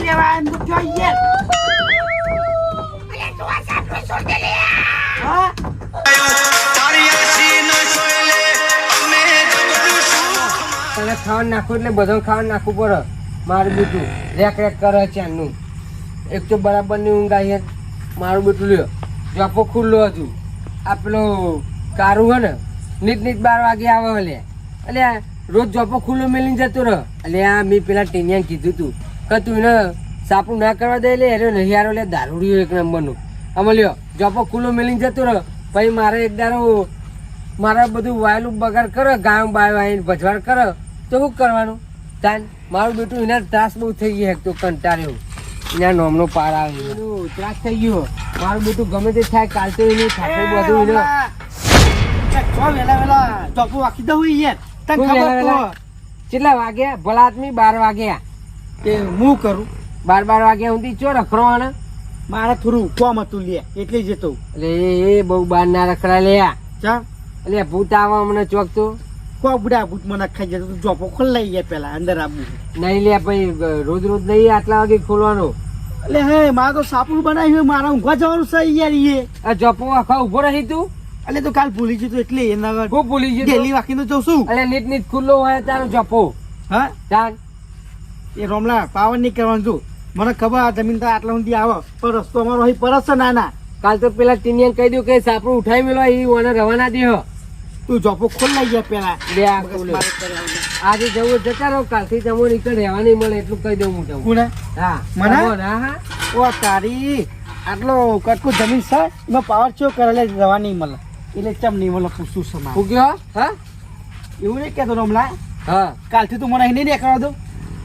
લેવા આન જોઈએ અલે તું આ સાપરો છોડ દે લે હા તને ખાવાનું નાખું એટલે બધું ખાવાનું નાખવું પડે મારું બેટું રેક રેક કરે ચારનું એક તો બરાબરની ઊંઘ આવી મારું બેટું લ્યો જોપો ખુલ્લો હતું આ પેલો કારું હે ને નીટ 12 વાગે આવે લે એટલે રોજ જોપો ખુલ્લો મેલીને જતો રહે એટલે આ મેં પેલા ટીનિયાને કીધું તું કે તું એને સાપડું ના કરવા દે લે અરે નહીં હારો લે દારૂડિયો એક નંબરનું આમાં લ્યો જોપો ખુલ્લો મેલીને જતો રહે પછી મારે એક દારો મારે બધું વાયલું બગાડ કરે ગાયો બાયો આવીને ભજવાડ કરે તો શું કરવાનું તાન મારું બેટું એના ત્રાસ બહુ થઈ ગયો તો કંટાળ્યો એના નોમનો પાર આવે ત્રાસ થઈ ગયો મારું બેટું ગમે તે થાય કાલ તો એનું થાકે બધું વેલા ચોપુ વાકી દઉં યાર તને ખબર તો કેટલા વાગ્યા ભલા આદમી 12 વાગ્યા કે હું કરું 12 વાગ્યા સુધી ચો રખડવાના મારે થોડું કોમ હતું લે એટલે જતો એટલે એ બહુ બાર ના રખડા લે ચા એટલે ભૂત આવા મને ચોક તો કો બુડા ભૂત મને ખાઈ જતો તું જોપો ખોલાઈ ગયા પેલા અંદર આવું નહીં લે ભાઈ રોજ રોજ નહીં આટલા વાગે ખોલવાનો એટલે હે મારે તો સાપડું બનાવ્યું મારે ઊંઘવા જવાનું છે યાર એ આ જોપો આખા ઉભો રહી તું એટલે તો કાલ ભૂલી જતો એટલે એના ખૂબ ભૂલી ગયો ડેલી વાકી તો જઉં છું એટલે નીટ નીટ ખુલ્લો હોય તારો જોપો હા તાન એ રોમલા પાવન નહીં કરવાનું છું મને ખબર આ જમીન તો આટલા સુધી આવે પણ રસ્તો અમારો અહીં પરત છે નાના કાલ તો પેલા ટીનિયાને કહી દઉં કે સાપડું ઉઠાઈ મેલો એ ઓને રવાના દે તું જોપો ખોલાઈ ગયા પેલા લે આ ખોલ્યો. આજે જવું જતા રહો કાલથી તમે નીકળ રહેવા નહીં મળે એટલું કહી દઉં હું તમને કોને હા મને? હા હા ઓ તારી આટલો કટકું જમીન છે એમાં પાવર ચો કરેલે રવા નહીં મળે એટલે ચમ નહીં મળે પૂછું છે મારે. હું ગયો હા એવું નહીં કહેતો રોમલા હા કાલથી તું મને અહીં નહીં દેખાડવા દો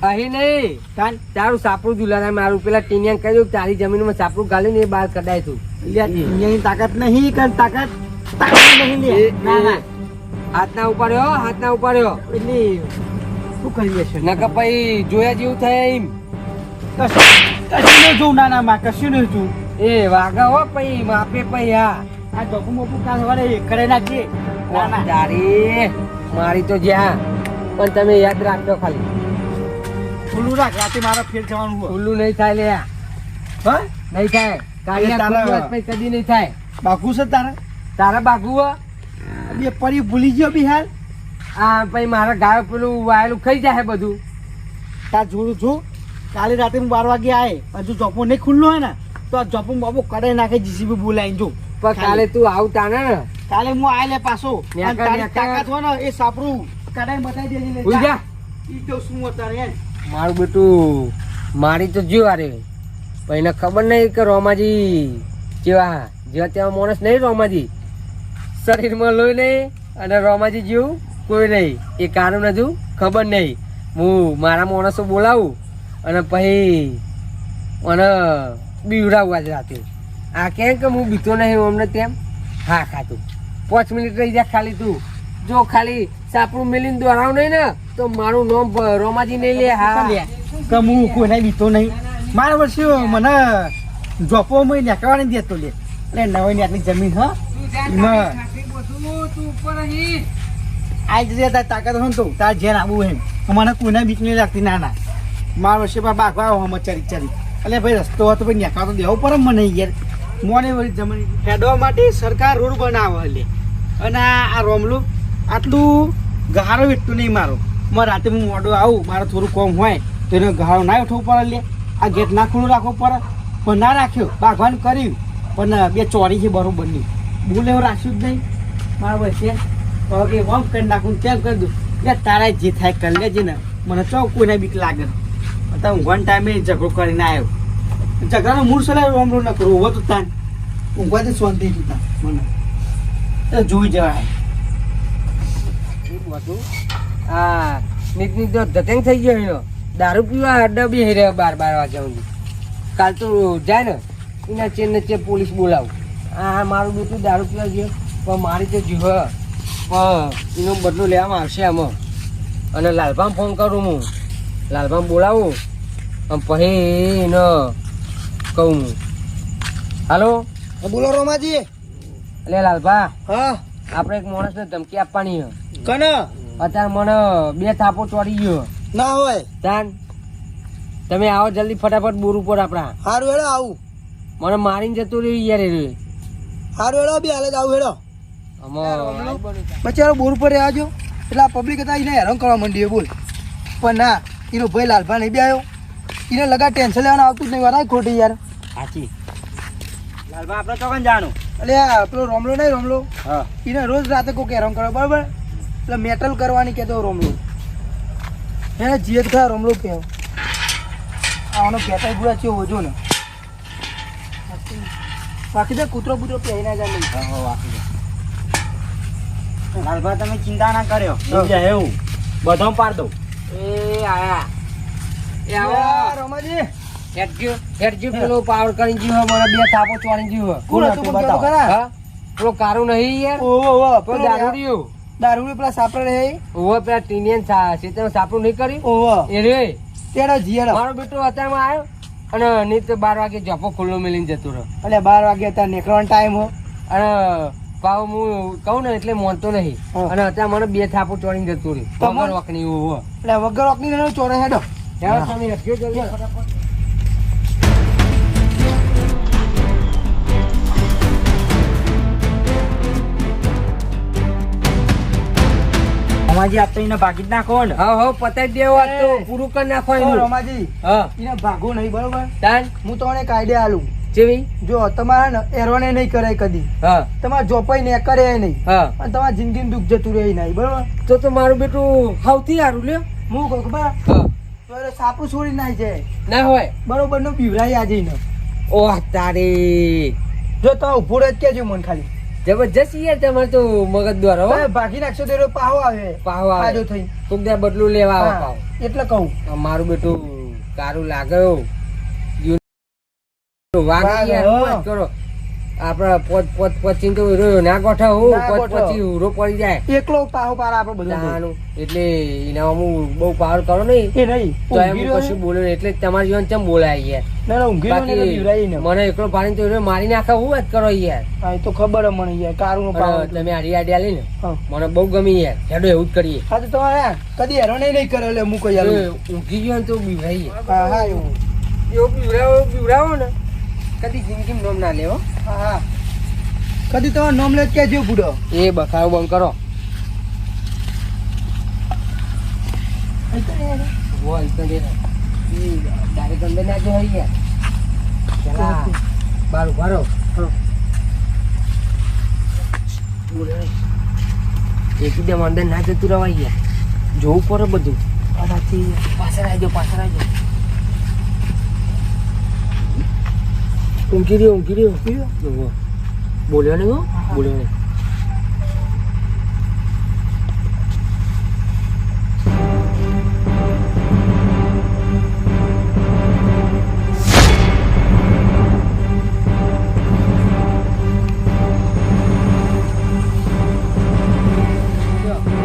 અહીં નહીં કાલ તારું સાપડું ઝુલાના મારું પેલા ટીનિયાને કહી દઉં તારી જમીનમાં સાપડું ગાલીને એ બહાર કઢાય તું એની તાકાત નહીં કર તાકાત નહીં લે ના ના હાથના ઉપાડ્યો હાથના ઉપાડ્યો એટલે શું કરી લેશે નકર પછી જોયા જેવું થાય એમ કશું નહીં જોઉં ના ના માં કશું નહીં જોઉં એ વાગા હો પછી માપે પછી હા આ ડોકું મોકું કાલ સવારે કરે નાખીએ ના ના તારી મારી તો જ્યાં પણ તમે યાદ રાખજો ખાલી ખુલ્લું રાખ રાતે મારા ફેર જવાનું હોય ખુલ્લું નહીં થાય લે હા નહીં થાય કાળિયા ખુલ્લું હોત પછી કદી નહીં થાય બાકુ છે તારે તારા બાગુ હો બે પરી ભૂલી ગયો બિહાર આ પછી મારા ગાયો પેલું વાયેલું ખાઈ જાય બધું તાર જોડું છું કાલે રાતે હું 12 વાગે આવે હજુ જોપો નહીં ખુલ્લો હોય ને તો આ જોપો બાબુ કડાઈ નાખે જીસીબી બોલાવીને જો પણ કાલે તું આવતા ને કાલે હું આય લે પાછો ન્યા અને કર, તારી ન્યા કર. તાકાત હોય ને એ સાપરું કડાઈ બતાવી દેજે લે ભૂલ જા ઈ તો શું હતા રે મારું બેટું મારી તો જીવ આરે પણ એને ખબર નહીં કે રોમાજી જેવા જેવા તેવા માણસ નહીં રોમાજી શરીરમાં લોહી નહીં અને રોમાજી જેવું કોઈ નહીં એ કારણ હજુ ખબર નહીં હું મારા માણસો બોલાવું અને પછી અને બીવડાવું આજે રાતે આ કેમ કે હું બીતો નહીં અમને તેમ હા ખાતું 5 મિનિટ રહી જા ખાલી તું જો ખાલી સાપડું મેલીને દોરાવ નહીં ને તો મારું નામ રોમાજી નહીં લે હા કે હું કોઈને બીતો નહીં મારા વર્ષે મને જોપો મેં નેકવાને દેતો લે એટલે નવાઈ આટલી જમીન હા એમાં આજ જે તાર તાકાત હોય ને તો તાર જેન આવું એમ મને કોઈને બીક નહીં લાગતી ના ના મારા વર્ષે બાગવા આવો હમ ચરી ચરી એટલે ભાઈ રસ્તો હતો ભાઈ નેકવા તો દેવો પડે મને યાર મોને વળી જમીન ખેડવા માટે સરકાર રોડ બનાવે એટલે અને આ રોમલું આટલું ગહારો વેઠતું નહીં મારો મારે રાતે હું મોડો આવું મારે થોડું કોમ હોય તો એનો ગહારો ના ઉઠવું પડે લે આ ગેટ ના ખુલ્લું રાખવું પડે પણ ના રાખ્યો બાગવાન કર્યું પણ બે ચોરી છે બરોબરની બોલે એવું રાખ્યું જ નહીં મારા વચ્ચે કે વમ કરી નાખું તેમ કરી દઉં એટલે તારા જે થાય કરી લેજે ને મને ચો કોઈને બીક લાગે અત્યારે ઊંઘવાના ટાઈમે ઝઘડો કરીને આવ્યો ઝઘડાનો મૂળ સલાહ રોમરો ન કરવો હોવો તો તાન ઊંઘવાથી શાંતિ હતી તાન મને એ જોઈ જવાય હા નીકળી તો ધતેંગ થઈ ગયો એનો દારૂ પીવા અડ્ડા બી હઈ રહ્યા 12 વાગ્યા સુધી કાલ તો જાય ને એના ચેન ને પોલીસ બોલાવું હા મારું બેટું દારૂ પીવા ગયો પણ મારી તો જીવ પણ એનો બદલો લેવામાં આવશે આમાં અને લાલભામ ફોન કરું હું લાલભામ બોલાવું અને પછી એને કહું હું હાલો બોલો રોમાજી એટલે લાલભા હા આપણે એક માણસને ધમકી આપવાની કને અત્યારે મને 2 થાપો ચોરી ગયો ના હોય તાન તમે આવો જલ્દી ફટાફટ બોર ઉપર આપણા. હારું હેડો આવું. મને મારીને જતું રહ્યું યાર એ. હારું હેડો બી હાલે જ આવું હેડો. બચારો બોર ઉપર રહેજો એટલે આ પબ્લિક હતા એને હેરાન કરવા માંડી બોલ. પણ ના એનો ભાઈ લાલભા નહીં બી આવ્યો. એને લગા ટેન્શન લેવાનું આવતું જ નહીં વાર ખોટી યાર. સાચી. લાલભા આપણે ચોકન જવાનું. એટલે આ પેલો રોમલો નહીં રોમલો હા એને રોજ રાતે કોઈક હેરાન કરે બરાબર. એટલે મેટલ કરવાની કહેતો રોમલો એને જીએત ખરા રોમલો કહેવો. આનો પેટાઈ ગુડા છે ઓજો ને બાકી તો કૂતરો બૂતરો પહેરી ના જાય નહીં. લાલભા તમે ચિંતા ના કર્યો એવું બધો પાડ દઉં. એ આયા. એ આવો. રોમાજી હેડજો પેલો પાવર કરી જીવો મને બે થાપો ચોરી જીવો. કોણ હતું પણ કહેતો ખરા? હા પેલો કારું નહીં યાર. ઓહો ઓહો પેલો દારૂડિયો. દારૂડી પેલા સાપડે રહે. ઓહો પેલા ટીનિયન સીતેનું સાપડું નહીં કર્યું ઓહો એ રે. તેડો જીએડો. મારો બેટો અત્યારમાં આવ્યો અને નહીં તો 12 વાગે જપો ખુલ્લો મેલીને જતો રહ્યો. એટલે 12 વાગે ત્યાં નીકળવાનો ટાઈમ હો. અને પાવ હું કહું ને એટલે માનતો નહીં. હા. અને અત્યારે મને બે થાપો ચોરીને જતું રહ્યું. તમારે- વગર વખની ઓહો. એટલે વગર ઓકની ને ચોરે હેડો. ચાલો તમે હેડજો જલ્દી ફટાફટ. અમાજી આપ તો એને ભાગી જ નાખો ને. હા હા પતાવી દેવો આજ તો પૂરું કરી નાખો ઓ એનું. રોમાજી હા એને ભાગો નહીં બરોબર. તાન હું તમને એક આઈડિયા આલું. જેવી. જો તમારે ને એરોને નહીં કરે કદી. હા તમારે જોપાઈ ને કરે નહીં. હા અને તમારા જિંદગીનું દુઃખ જતું રહે નહીં બરોબર. તો મારું બેટું સૌથી સારું લ્યો. હું કહું ખબર હા તો એટલે સાપું છોડી નાય છે ના હોય. બરોબર નો બીવરાઈ આજે ને. ઓહ તારી જો તમે ઉભો રહે જ કેજો મન ખાલી. જબરજસ્ત યાર તમારે તો મગજ દ્વારા હો. તમે ભાગી નાખશો તો એનો પાહો આવે. પાહો આવે. આજો થઈ. કોક દે બદલું લેવા આવે હા, પાહો. એટલે કહું. મારું બેટું કારું લાગ્યો. વાઘ વાઘ, યાર હા. વાત કરો. આપડા પોત પચીને તો રહ્યો ના ગોઠા હું ના પોત ગોઠો. પછી ઉરો પડી જાય. એકલો પાહો પાર આપડે બધું તાનું. એટલે એના હું બહુ પાવર કરો નહીં એ નહીં તો એમ ઊંઘી હું રહ્યો કશું ને. બોલ્યો નહીં. એટલે તમારી જીવન ચમ બોલાય યાર. ના ના ઊંઘી રહ્યો ને એટલે બીવરાઈ બાકી ને. મને એકલો પાડીને તો રહ્યો મારી નાખા હું વાત કરો યાર. હા એ તો ખબર હે મને યાર કારું નો પાહો. અને તમે આડી આડી આલી ને હા. મને બહુ ગમી યાર. હેડો એવું જ કરીએ. હા તો તમારે આ કદી હેરાન નહીં કરે એટલે હું કહી આલું. ઊંઘી ગયો ને તો બીવરાઈએ. હા હા એવું. એવો બીવરાવો ને કદી જિંદગી નોમ ના લેવો. હા હા કદી તમારે નામ લે જ કેજો બુડો. એ બખારો બંધ કરો. બોલ તો દે. ડાયરેક્ટ અંદર ના જો હોય યાર. ચલા બાર ભરો. એકદમ અંદર ના જતું રવાય યાર. જોવું પડે બધું. પાછળ આવજો પાછળ આવજો. ઊંઘી રહ્યો. બોલ્યો નહીં હો. બોલ્યો નહીં.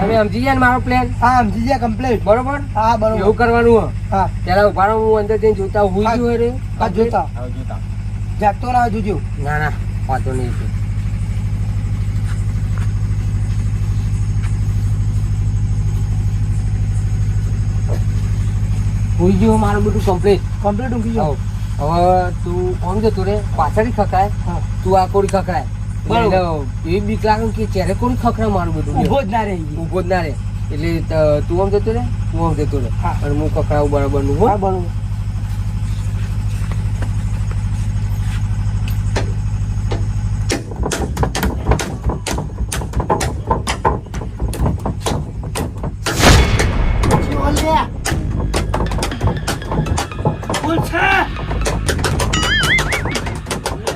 તમે સમજી ગયા ને મારો પ્લાન હા સમજી ગયા કમ્પ્લીટ. બરોબર. હા બરોબર. એવું કરવાનું હો. હા પેલા ઉભા રહો, હું અંદર જઈને જોતા હું હા. ગયું હોય રે. હા જોતા આવ જોતા. જાગતો ના જોજો. ના ના વાંધો નહીં. હોઈ ગયું મારું બધું કમ્પ્લીટ. કમ્પ્લીટ ઊંઘી જાઓ. હવે તું આમ જતો રે પાછળ ખખડાય. હા તું આ કોડી ખખડાય. બરોબર. એટલે એવી બીક લાગે કે ચહેરે કોડી ખખડાય મારું બધું. ઊભો જ ના રહી. ઊભો જ ના રે. એટલે તું આમ જતો રે હું આમ જતો રે. હા. અને હું ખખડાવું બરાબર નું હો. હા બરોબર. પછી ઓલ લે. બોલ છે.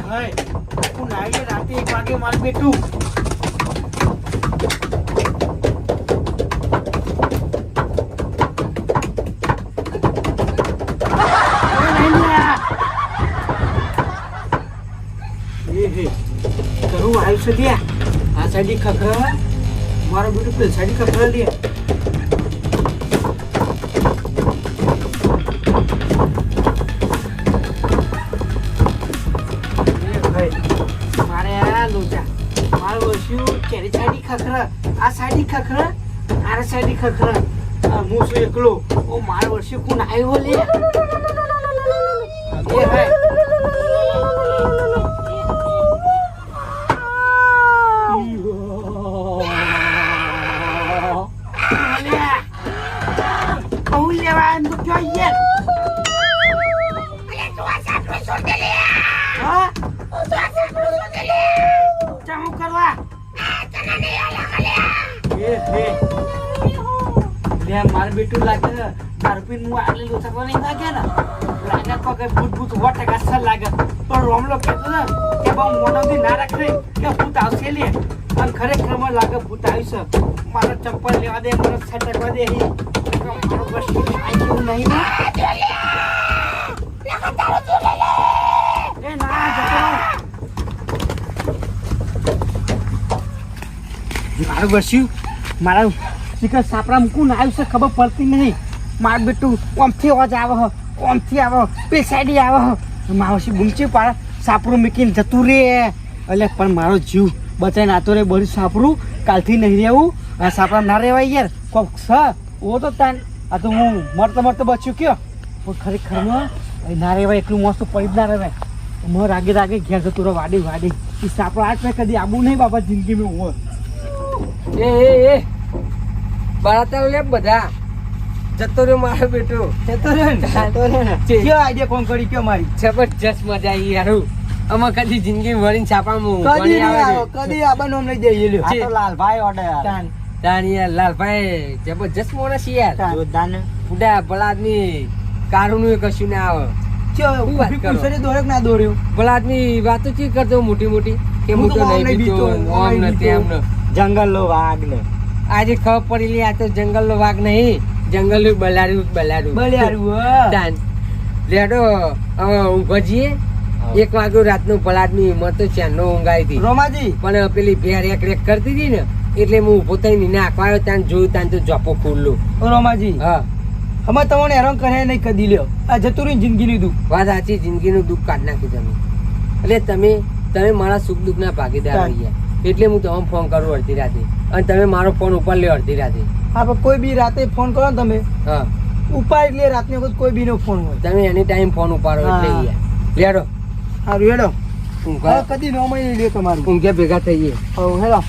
હાય હું નાઈ રાતે 1 વાગે મારું બેટું. કરું આવ્યું છે લ્યા. આ સાઈડ ખખરા મારો બેટું પેલ સાઈડ ખખરા લે. મારે આ લોચા મારું વસ્યું કેરી સાઈડ ખખરા આ સાઈડ ખખરા આ સાઈડ ખખરા હું છું એકલો. ઓ મારું વર્ષે કોણ આવ્યો લે. એ હે કહું લેવા એમ તો કયો યાર હા ચાહું કરવા એ હે લે માર બેટું લાગે તાર પીન હું આટલે લોચા નહીં લાગે ને લાગે તો કે ભૂત ભૂત વોટ અસર લાગે પણ રોમલો કહેતો ને કે બહુ મોઢાથી ના રાખે કે ભૂત આવશે લે અને ખરેખર મને લાગે ભૂત આવી છે મારો ચંપલ લેવા દે મને છટકવા દે મારો બસ આઈ ગયું નહીં ને એ ના જતો મારું બસ્યું મારા શિખર સાપડા મૂકું ને આવ્યું છે ખબર પડતી નહીં મારું બેટું ઓમથી અવાજ આવે ઓમથી આવે બે સાઈડે આવે માવસી બૂમચી પાડે સાપડું મૂકીને જતું રે એટલે પણ મારો જીવ બચાઈને આતો રે બધું સાપડું કાલથી નહીં રહેવું આ સાપડા ના રહેવાય યાર કોક છ ઓ તો તાન આ તો હું મરતો બચ્યું કયો પણ ખરેખરમાં ના રહેવાય એટલું મસ્ત પડી ના રહેવાય મને રાગે રાગે ઘેર જતું રહે વાડી એ સાપડો આજ મેં કદી આવું નહીં બાબા જિંદગીમાં હું એ બળાતા લે બધા જતો રહ્યો મારો બેટો જતો રહ્યો ને કયો આઈડિયા કોણ કરી કયો મારી જબરજસ્ત મજા આવી યાર અમે કદી જિંદગી વળીને છાપામાં કદી નહીં આવો કદી આબા નોમ લઈ જઈએ લ્યો આ તો લાલભાઈ ઓર્ડર તાન યાર લાલભાઈ જબરજસ્ત માણસ છે યાર જોરદાર બુડા ભલા આદમી કારુનું એ કશું ના આવે શું વાત કરો પૂછરે દોર્યો કે ના દોર્યો ભલા આદમી વાતો ચી કરતો મોટી મોટી કે હું તો નહીં બીતો આમ ને તેમ ને જંગલનો વાઘ ને આજે ખબર પડી આ તો જંગલનો વાઘ નહીં જંગલનું બલાડું દાન લેડો હવે ઊંઘવા જઈએ 1 વાગ્યો રાતનું ભલા આદમી મત તો ચાંદનો ઊંઘાઈ હતી રોમાજી પણ પેલી ભેર એક રેક કરતી હતી ને એટલે હું ઊભો થઈને નાખવા આવ્યો ત્યાં જોયું ત્યાં તો જોપો ખુલ્લું રોમાજી હા અમે તમને હેરાન કરે નહીં કદી લ્યો આ જતું રહ્યું જિંદગીનું દુઃખ વાત સાચી જિંદગીનું દુઃખ કાઢી નાખ્યું તમે એટલે તમે મારા સુખ દુઃખના ભાગીદાર રહી ગયા એટલે હું તમને ફોન કરું અડધી રાતે અને તમે મારો ફોન ઉપર લ્યો અડધી રાતે હા પણ કોઈ બી રાતે ફોન કરો ને તમે હા ઉપાય એટલે રાતની વખત કોઈ બી નો ફોન હોય તમે એની ટાઈમ ફોન ઉપાડો એટલે હા. લેડો સારું હેડો ઊંઘા કદી નો મળી લ્યો તમારું ઊંઘે ભેગા થઈએ હવ હેડો